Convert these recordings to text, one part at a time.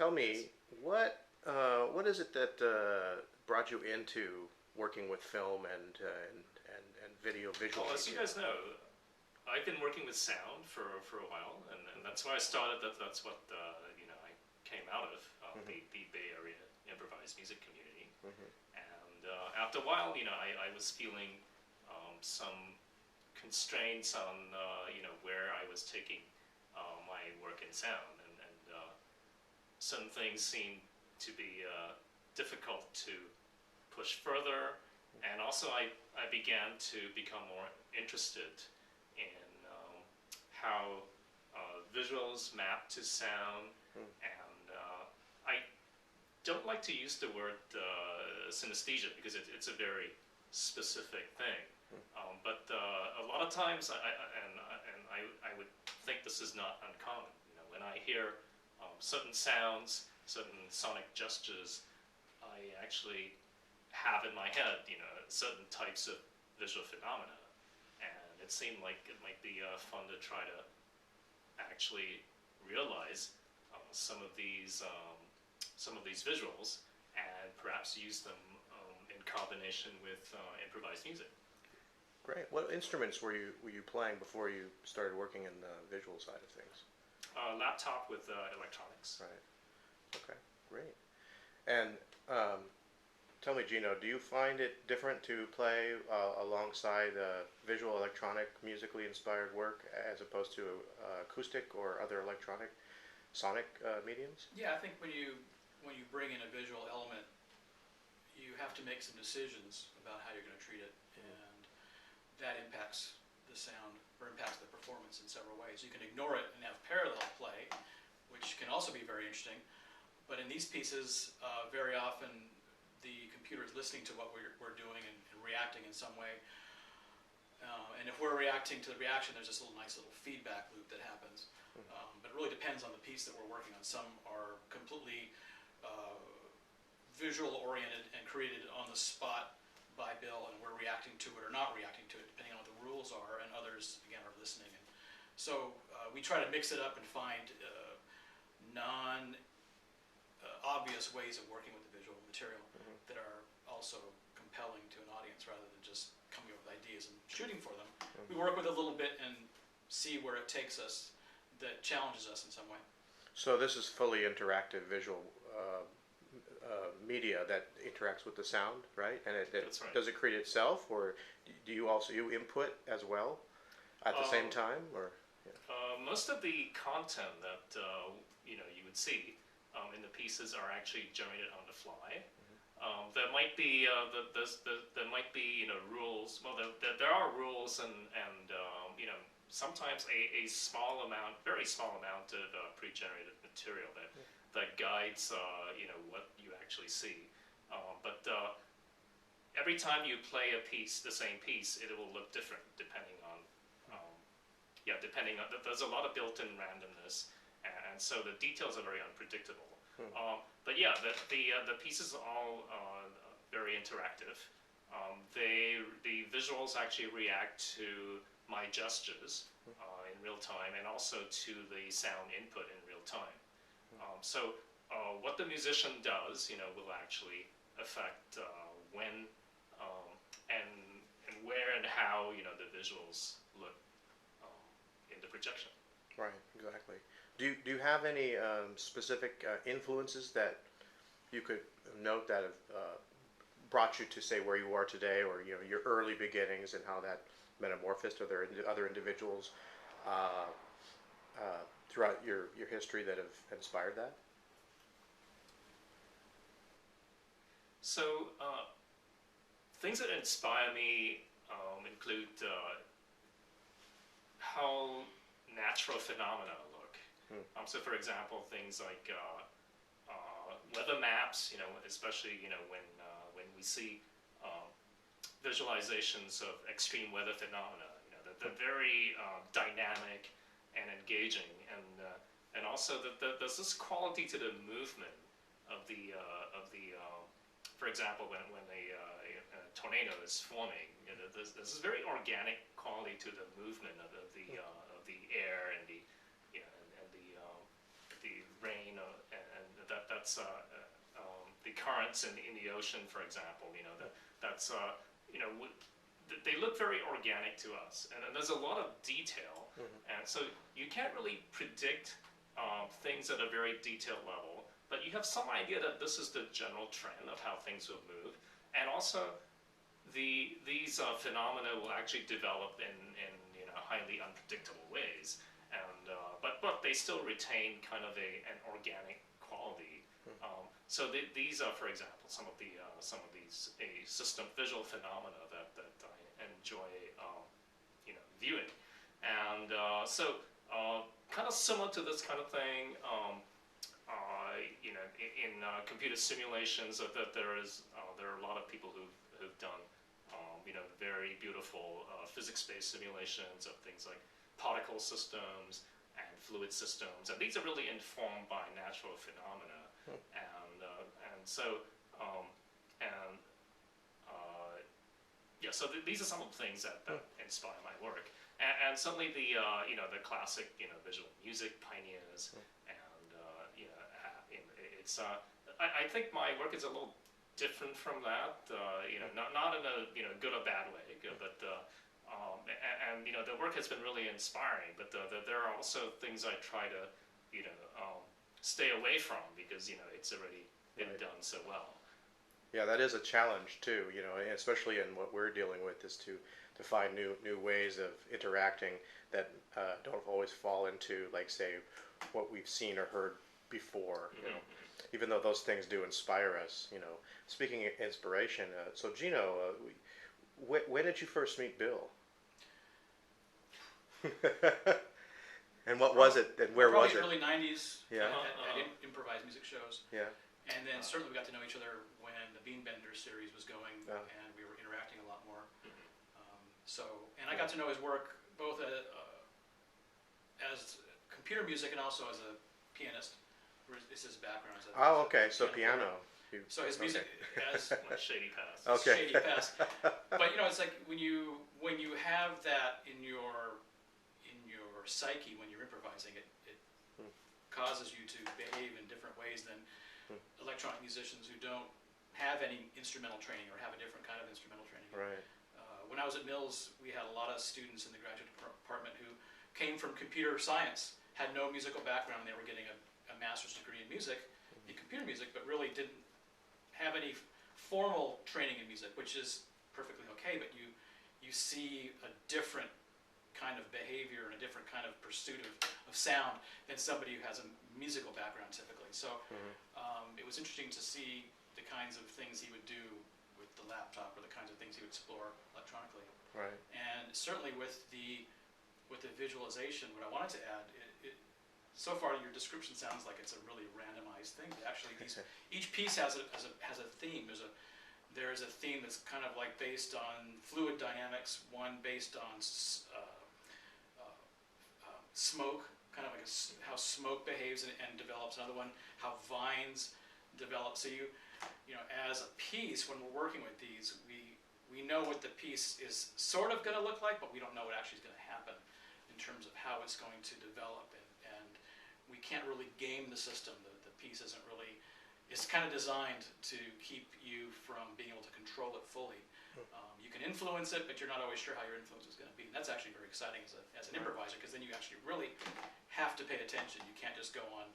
tell me what is it that brought you into working with film and video visual Well, as you media? guys know, I've been working with sound for a while, and that's why I started. That's what I came out of the Bay Area improvised music community. And after a while, I was feeling some constraints on where I was taking my work in sound, and some things seemed to be difficult to push further, and also I began to become more interested in how visuals map to sound, and I don't like to use the word synesthesia because it's a very specific thing. But a lot of times, I would think this is not uncommon. When I hear certain sounds, certain sonic gestures, I actually have in my head, certain types of visual phenomena, and it seemed like it might be fun to try to actually realize some of these visuals and perhaps use them in combination with improvised music. Great. What instruments were you playing before you started working in the visual side of things? Laptop with electronics. Right. Okay. Great. And tell me, Gino, do you find it different to play alongside visual, electronic, musically inspired work as opposed to acoustic or other electronic, sonic mediums? Yeah, I think when you bring in a visual element, you have to make some decisions about how you're going to treat it, and that impacts the sound or impacts the performance in several ways. You can ignore it and have parallel play, which can also be very interesting. But in these pieces, very often the computer is listening to what we're doing and reacting in some way. And if we're reacting to the reaction, there's this nice little feedback loop that happens. But it really depends on the piece that we're working on. Some are completely visual oriented and created on the spot by Bill, and we're reacting to it or not reacting to it, depending on what the rules are, and others, again, are listening. And so we try to mix it up and find non-obvious ways of working with the visual material that are also compelling to an audience rather than just coming up with ideas and shooting for them. We work with it a little bit and see where it takes us that challenges us in some way. So this is fully interactive visual media that interacts with the sound, right? And That's right. does it create itself, or do you also input as well at the same time, or? Most of the content that you would see in the pieces are actually generated on the fly. There might be rules. Well, there are rules, and sometimes a small amount, very small amount of pre-generated material that guides what you actually see. But every time you play a piece, the same piece, it will look different depending on there's a lot of built-in randomness, and so the details are very unpredictable. But yeah, the pieces are all very interactive. The visuals actually react to my gestures in real time, and also to the sound input in real time. So what the musician does, will actually affect when and where and how the visuals look in the projection. Right, exactly. Do you have any specific influences that you could note that have brought you to say where you are today, or your early beginnings and how that metamorphosed to other individuals throughout your history that have inspired that? So things that inspire me include how natural phenomena look. So, for example, things like weather maps. Especially when we see visualizations of extreme weather phenomena. They're very dynamic and engaging, and also there's this quality to the movement of the for example, when a tornado is forming, there's this very organic quality to the movement of the air and the rain and that that's the currents in the ocean, for example. That's they look very organic to us, and there's a lot of detail, and so you can't really predict things at a very detailed level, but you have some idea that this is the general trend of how things will move, and also these phenomena will actually develop in highly unpredictable ways, and but they still retain kind of an organic quality. So these are, for example, some of these system visual phenomena that I enjoy viewing, and kind of similar to this kind of thing. In computer simulations, that there are a lot of people who've done very beautiful physics-based simulations of things like particle systems and fluid systems, and these are really informed by natural phenomena, so these are some of the things that inspire my work, and certainly the classic visual music pioneers, and it's I think my work is a little different from that, not in a good or bad way, but the work has been really inspiring, but there are also things I try to stay away from, because it's already been done so well. Yeah, that is a challenge too, especially in what we're dealing with, is to find new ways of interacting that don't always fall into, like, say, what we've seen or heard before, even though those things do inspire us. Speaking of inspiration, so Gino, when did you first meet Bill? And what was it, and where was it? Probably early 90s, Yeah. at improvised music shows. Yeah. And then certainly we got to know each other when the Beanbender series was going, and we were interacting a lot more. And I got to know his work both as computer music and also as a pianist. This is his background. Oh, okay. So piano. So his music as shady past. Okay. Shady past. But it's like when you have that in your psyche when you're improvising, it causes you to behave in different ways than electronic musicians who don't have any instrumental training or have a different kind of instrumental training. Right. When I was at Mills, we had a lot of students in the graduate department who came from computer science, had no musical background, and they were getting a master's degree in music, in computer music, but really didn't have any formal training in music, which is perfectly okay, but you see a different kind of behavior and a different kind of pursuit of sound than somebody who has a musical background typically. So it was interesting to see the kinds of things he would do with the laptop, or the kinds of things he would explore electronically. Right. And certainly with the visualization, what I wanted to add, so far your description sounds like it's a really randomized thing. Actually, each piece has a theme. There's a theme that's kind of like based on fluid dynamics, one based on smoke, kind of like how smoke behaves and develops, another one how vines develop. So as a piece, when we're working with these, we know what the piece is sort of going to look like, but we don't know what actually is going to happen in terms of how it's going to develop, and we can't really game the system. The piece isn't really, it's kind of designed to keep you from being able to control it fully. You can influence it, but you're not always sure how your influence is going to be, and that's actually very exciting as an improviser, because then you actually really have to pay attention. You can't just go on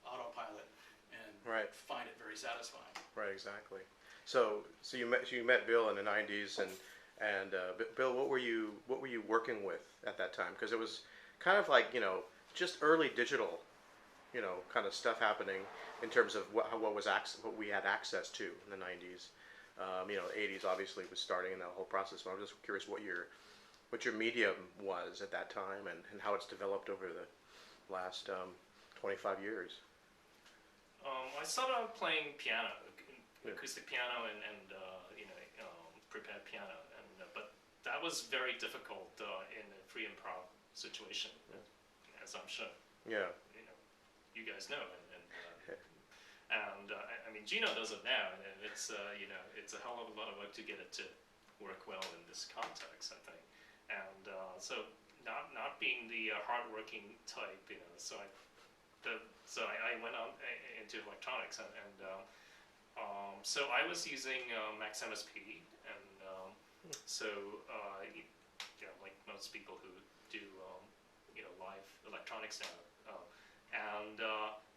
autopilot and find it very satisfying. Right, exactly. So you met Bill in the '90s, and Bill, what were you working with at that time? Because it was kind of like just early digital, kind of stuff happening in terms of what we had access to in the '90s. '80s obviously was starting in that whole process. But I'm just curious what your medium was at that time, and how it's developed over the last 25 years. I started out playing piano, acoustic piano, and prepared piano, but that was very difficult in a free improv situation, as I'm sure. Yeah. You guys know, and I mean, Gino does it now, and it's it's a hell of a lot of work to get it to work well in this context, I think. And so not being the hardworking type, so I went on in into electronics, so I was using Max MSP, and so like most people who do live electronics now,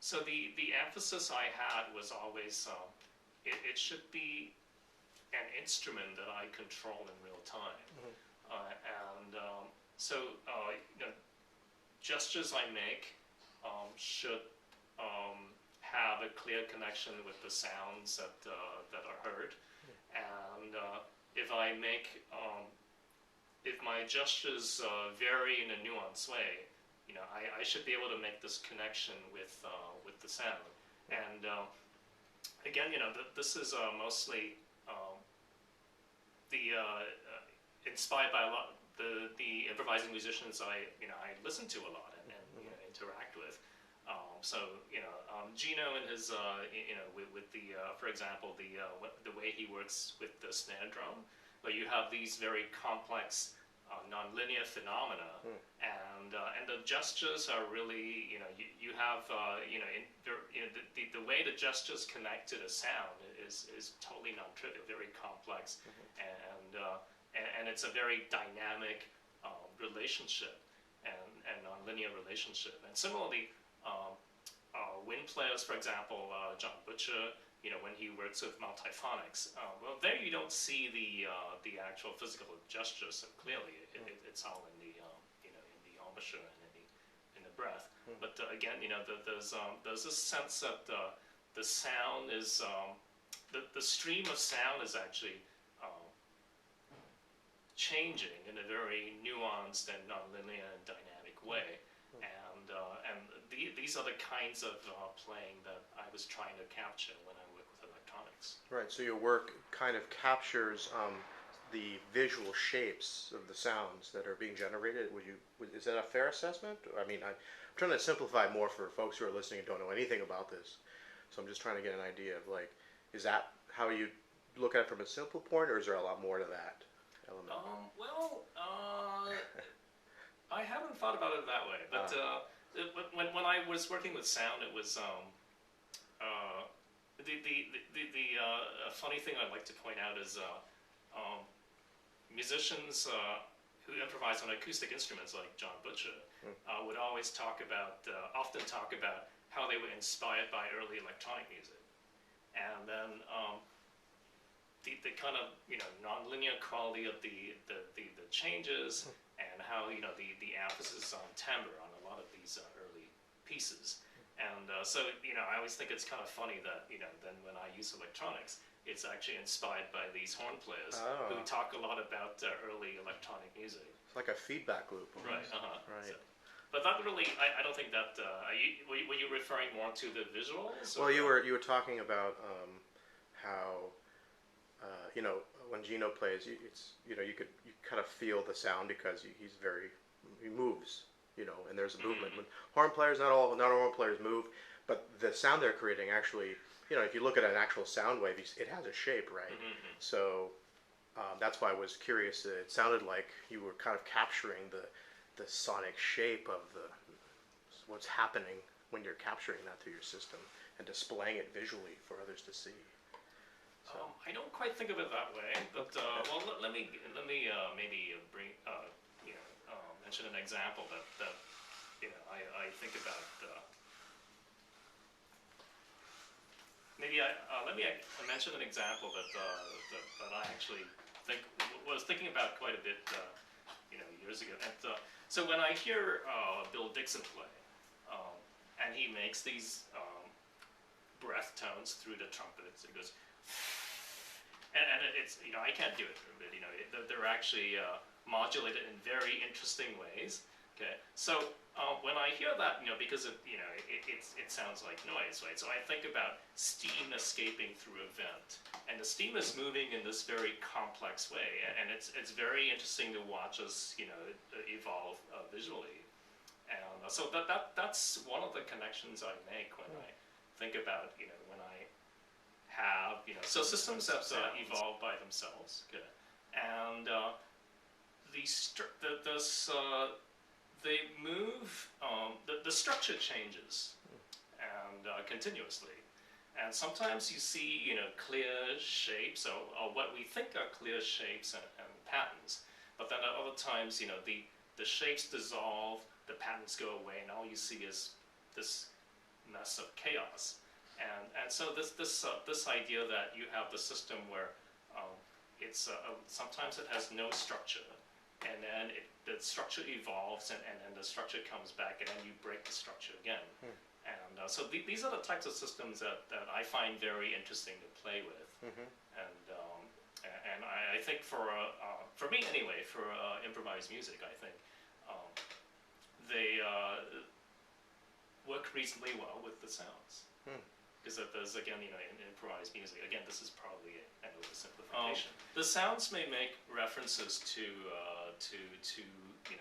so the emphasis I had was always it should be an instrument that I control in real time, so gestures I make should have a clear connection with the sounds that are heard, and if my gestures vary in a nuanced way, I should be able to make this connection with the sound. And again, this is mostly inspired by a lot the improvising musicians I listen to a lot and interact with. So Gino and his with the for example the way he works with the snare drum, where you have these very complex nonlinear phenomena, and the gestures are really you have the way the gestures connect to the sound is totally non-trivial, very complex, and it's a very dynamic relationship and nonlinear relationship. And similarly, wind players, for example, John Butcher, when he works with multiphonics, well, there you don't see the actual physical gesture so clearly. It's all in the in the embouchure and in the breath. But again, there's this sense that the sound is the stream of sound is actually changing in a very nuanced and nonlinear and dynamic way. And these are the kinds of playing that I was trying to capture when I work with electronics. Right, so your work kind of captures the visual shapes of the sounds that are being generated. Is that a fair assessment? I mean, I'm trying to simplify more for folks who are listening and don't know anything about this. So I'm just trying to get an idea of, like, is that how you look at it from a simple point, or is there a lot more to that element? I haven't thought about it that way, but when I was working with sound, it was the funny thing I'd like to point out is musicians who improvise on acoustic instruments like John Butcher would always often talk about how they were inspired by early electronic music, and then the kind of nonlinear quality of the changes, and how the emphasis on timbre on a lot of these early pieces, and so I always think it's kind of funny that then when I use electronics, it's actually inspired by these horn players who talk a lot about early electronic music. It's like a feedback loop. Right. Right. So, but that really, I don't think that. Were you referring more to the visuals? Well, you were talking about how when Gino plays, you kind of feel the sound because he moves, and there's a movement. When horn players, not all horn players move, but the sound they're creating actually, if you look at an actual sound wave, it has a shape, right? So that's why I was curious. It sounded like you were kind of capturing the sonic shape of what's happening when you're capturing that through your system and displaying it visually for others to see. So. I don't quite think of it that way, but well, let me maybe mention an example that I think about. Let me mention an example that I actually was thinking about quite a bit years ago. And so when I hear Bill Dixon play, and he makes these breath tones through the trumpets, it goes. And it's I can't do it, but they're actually modulated in very interesting ways. Okay, so when I hear that, because it sounds like noise, right? So I think about steam escaping through a vent, and the steam is moving in this very complex way, and it's very interesting to watch us evolve visually, and so that's one of the connections I make when I think about when I have so systems have evolved by themselves, okay, and they move. The structure changes, and and continuously. And sometimes you see, clear shapes, or what we think are clear shapes and patterns. But then at other times, the shapes dissolve, the patterns go away, and all you see is this mess of chaos. And so this idea that you have the system where it's sometimes it has no structure, and then the structure evolves, and then the structure comes back, and then you break the structure again. And so these are the types of systems that I find very interesting to play with. And I think for me anyway, for improvised music, I think they work reasonably well with the sounds. Because there's, again, in improvised music, again, this is probably an oversimplification. The sounds may make references to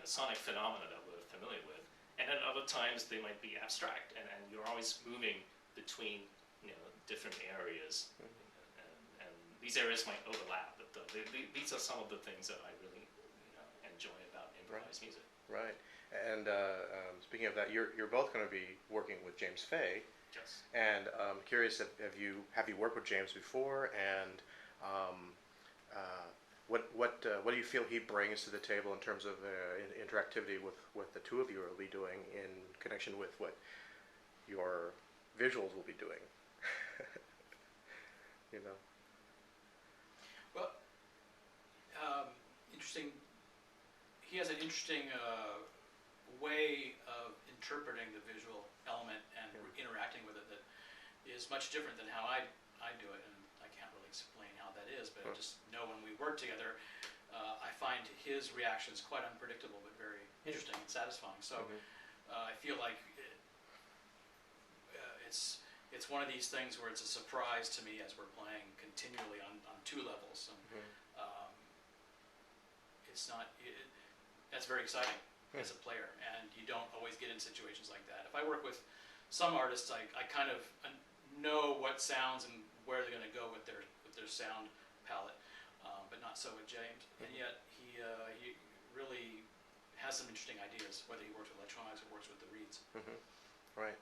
sonic phenomena that we're familiar with. And then other times they might be abstract, and you're always moving between different areas, and these areas might overlap. But these are some of the things that I really enjoy about improvised music. Right. And speaking of that, you're both going to be working with James Faye. Yes. And I'm curious, have you worked with James before, and what do you feel he brings to the table in terms of interactivity with the two of you will be doing in connection with what your visuals will be doing? Well, interesting. He has an interesting way of interpreting the visual element and interacting with it that is much different than how I do it, and I can't really explain how that is, but I just know when we work together, I find his reactions quite unpredictable but very interesting and satisfying. So I feel like it's one of these things where it's a surprise to me as we're playing continually on two levels. And, it's not. That's very exciting as a player, and you don't always get in situations like that. If I work with some artists, I kind of know what sounds and where they're going to go with their sound palette, but not so with James. And yet he really has some interesting ideas, whether he works with electronics or works with the reeds. Right.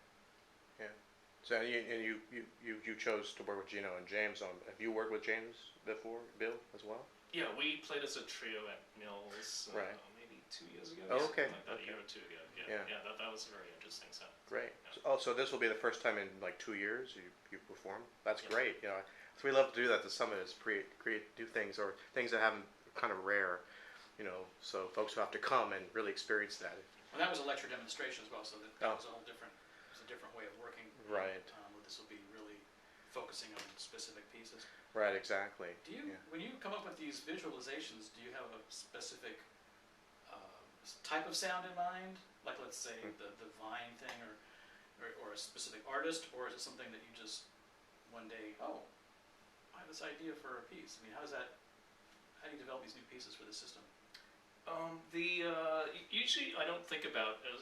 Yeah. So you chose to work with Gino and James. Have you worked with James before, Bill, as well? Yeah, we played as a trio at Mills Right. Maybe 2 years ago. Oh, okay. Like that, a year or two ago. Yeah. That was a very interesting set. Great. Yeah. So this will be the first time in like 2 years you perform. That's Yeah. great. So we love to do that. The summit is do things or things that haven't kind of rare. So folks will have to come and really experience that. Well, that was a lecture demonstration as well, so that was a whole different. It was a different way of working. Right. This will be really focusing on specific pieces. Right. Exactly. Do you, when you come up with these visualizations, do you have a specific type of sound in mind? Like, let's say the vine thing, or a specific artist, or is it something that you just one day, I have this idea for a piece? I mean, how do you develop these new pieces for the system? Usually I don't think about let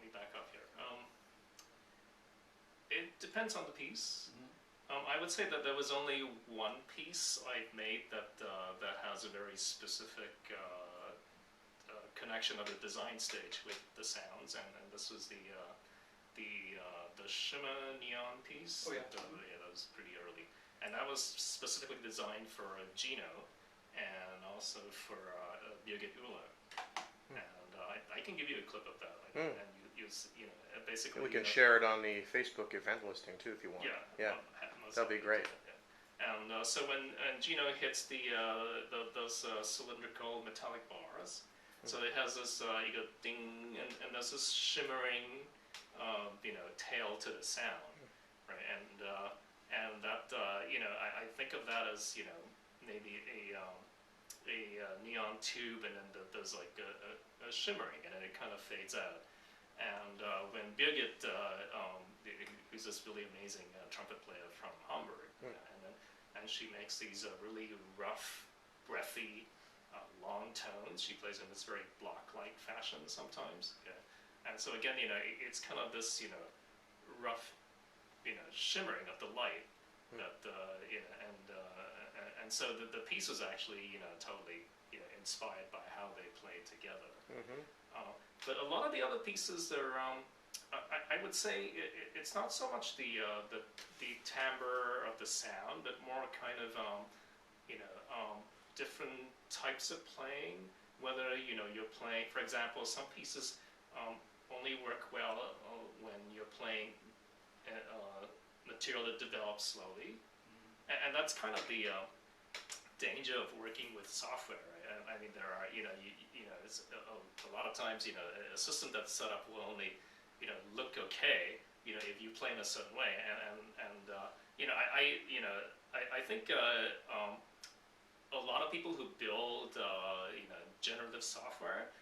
me back up here. It depends on the piece. I would say that there was only one piece I've made that has a very specific connection of the design stage with the sounds, and this was the shimmer neon piece. Oh yeah. That was pretty early, and that was specifically designed for Gino and also for Birgit Uller. And I can give you a clip of that, and basically. We can share it on the Facebook event listing too if you want. Yeah. That'd be great. And so when Gino hits those cylindrical metallic bars, so it has this you go ding, and there's this shimmering tail to the sound, right? And that I think of that as maybe a neon tube, and then there's like a shimmering, and then it kind of fades out. And when Birgit, who's this really amazing trumpet player from Hamburg, and she makes these really rough, breathy, long tones. She plays in this very block-like fashion sometimes. Okay? And so again, it's kind of this, rough, shimmering of the light that, and so the piece was actually, totally, inspired by how they played together. But a lot of the other pieces are I would say it's not so much the timbre of the sound, but more kind of different types of playing. Whether you're playing, for example, some pieces only work well when you're playing material that develops slowly, and that's kind of the danger of working with software. Right? I mean, there are it's a lot of times a system that's set up will only look okay if you play in a certain way, and I think a lot of people who build generative software,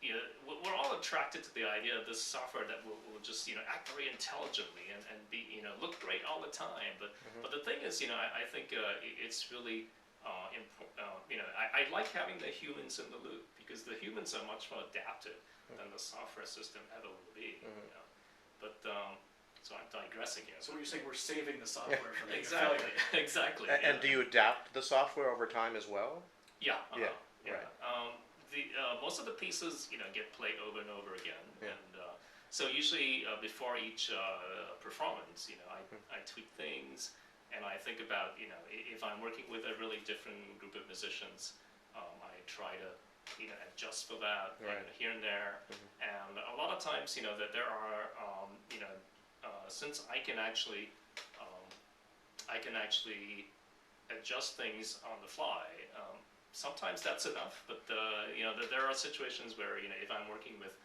we're all attracted to the idea of this software that will just act very intelligently and be look great all the time. But the thing is, I think it's really I like having the humans in the loop, because the humans are much more adaptive than the software system ever will be. But so I'm digressing here. So what you're saying, we're saving the software from being a Exactly, failure. exactly. And do you adapt the software over time as well? Yeah. Yeah, Yeah. right. Most of the pieces get played over and over again, Yeah. and so usually before each performance, I tweak things, and I think about if I'm working with a really different group of musicians, I try to adjust for that Right. here and there, and a lot of times that there are since I can actually adjust things on the fly. Sometimes that's enough, but there are situations where if I'm working with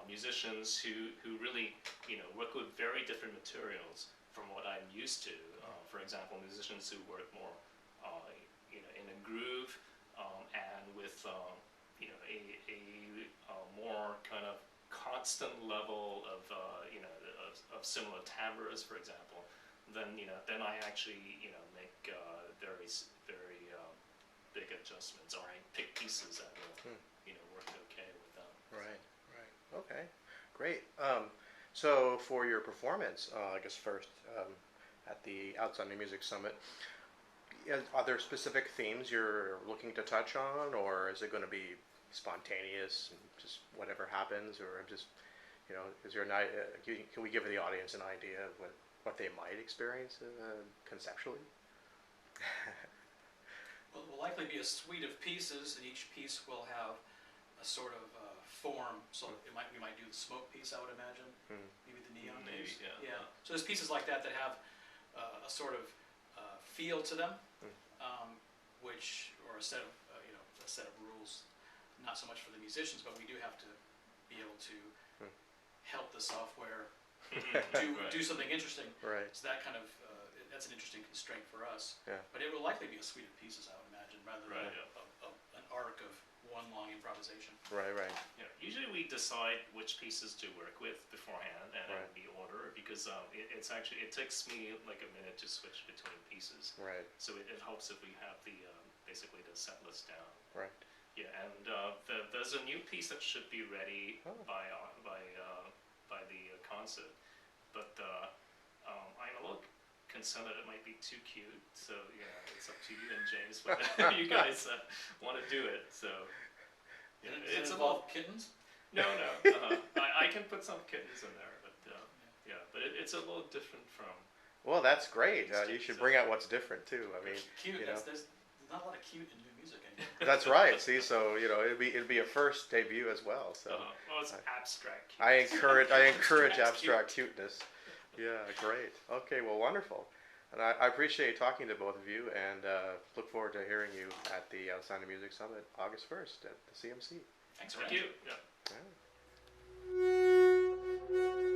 musicians who really work with very different materials from what I'm used to. For example, musicians who work more in a groove and with a more kind of constant level of of similar timbres, for example. Then I actually make very big adjustments, or I pick pieces that will work okay with them. Right, right. Okay, great. So for your performance, I guess first at the Outside the Music Summit, are there specific themes you're looking to touch on, or is it going to be spontaneous and just whatever happens, or just is there can we give the audience an idea of what they might experience conceptually? Well, it will likely be a suite of pieces, and each piece will have a sort of form. So we might do the smoke piece, I would imagine. Maybe the neon piece. Yeah. So there's pieces like that have a sort of feel to them, or a set of a set of rules. Not so much for the musicians, but we do have to be able to help the software do something interesting. Right. So that kind of that's an interesting constraint for us. Yeah. But it will likely be a suite of pieces, I would imagine, rather than Right. an arc of one long improvisation. Right, right. Usually we decide which pieces to work with beforehand and Right. the order, because it takes me like a minute to switch between pieces. Right, So it helps if we have the basically the set list down. right. Yeah, and there's a new piece that should be ready by the concert, but I'm a little concerned that it might be too cute. So it's up to you and James whether you guys want to do it. So Does it involve kittens? no. I can put some kittens in there, but but it's a little different from. Well, that's great. You should bring out what's different too. I mean, Cute. There's not a lot of cute in new music anymore. that's right. See, so it'd be a first debut as well. So Well, it's abstract. I encourage Abstract abstract cuteness. Yeah, great. Okay, well, wonderful. And I appreciate talking to both of you, and look forward to hearing you at the Outside the Music Summit August 1st at the CMC. Thanks, Thank Ryan. you. Yeah. Yeah.